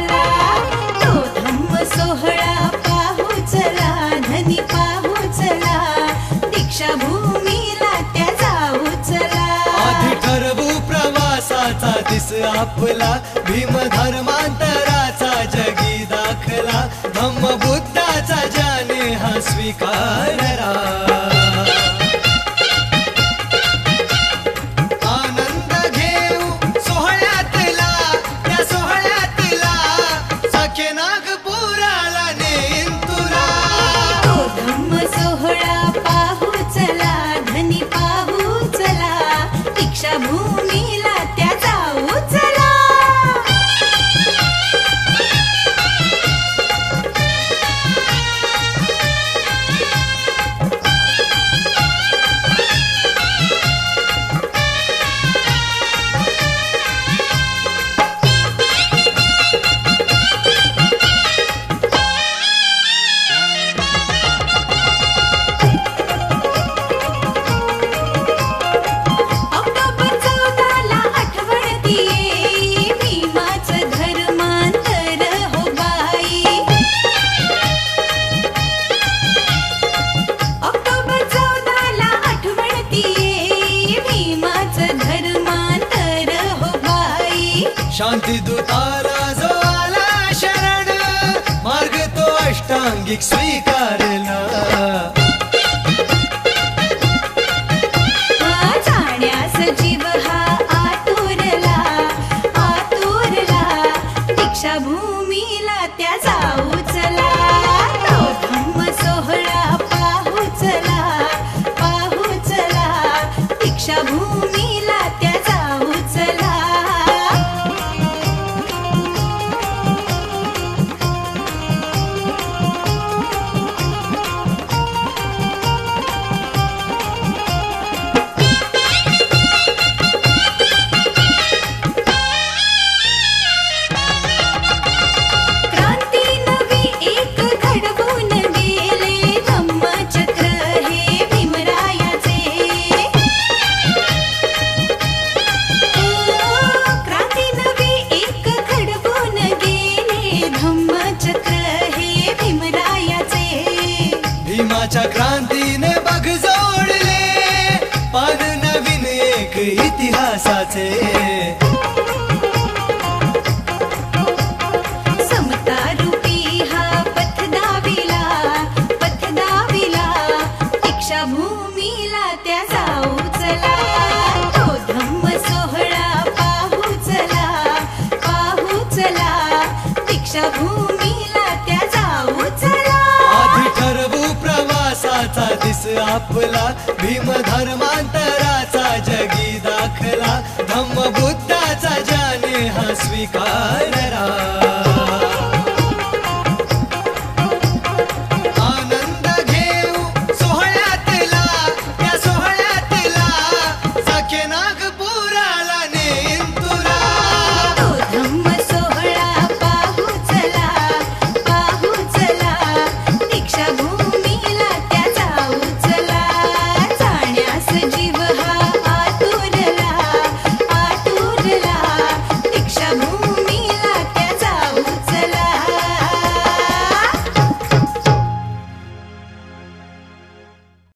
चला, तो धम्म सोहळा पाहू चला, धनी पाहू चला, दीक्षाभूमीला त्या जाऊ चला. आधी ठरवू प्रवासाचा दिस आपला, भीम धर्मांतराचा जगी दाखला, धम्म बुद्धाचा ज्याने हा स्वीकारला. आनंद घेऊ सोहळ्यातला, त्या सोहळ्यातला, सखे नागपुराला नेईन तुला. तो धम्म सोहळा पाहू चला, धनी पाहू चला, दीक्षाभूमीला त्या जाऊ चला. ऑक्टोबर 14ला आठवण दिये, भीमाचं धर्मांतर हो बाई. ऑक्टोबर 14ला आठवण दिये, भीमाचं धर्मांतर हो बाई. शांतिदूताला जो आला शरण, मार्ग तो अष्टांगिक स्वीकारला. जाण्यास जीव हा आतुरला, आतुरला, दीक्षाभूमीला त्या जाऊ चला. तो धम्म सोहळा पाहू चला, पाहू चला, दीक्षाभूमीला त्या जाऊ चला. क्रांती नवी एक घडवून गेले, धम्मचक्र हे भीमरायाचे. क्रांती नवी एक घडवून गेले, धम्मचक्र हे भीमरायाचे. भीमाच्या क्रांतीने बघ जोडले, पान नवीन एक इतिहासाचे. समता रूपी हा पथ दाविला, पथ दाविला, दीक्षाभूमीला त्या जाऊ चला. तो धम्म सोहळा पाहू चला, पाहू चला, दीक्षाभूमीला त्या जाऊ चला. आधी ठरवू प्रवासाचा दिस आपला, भीम धर्मांतर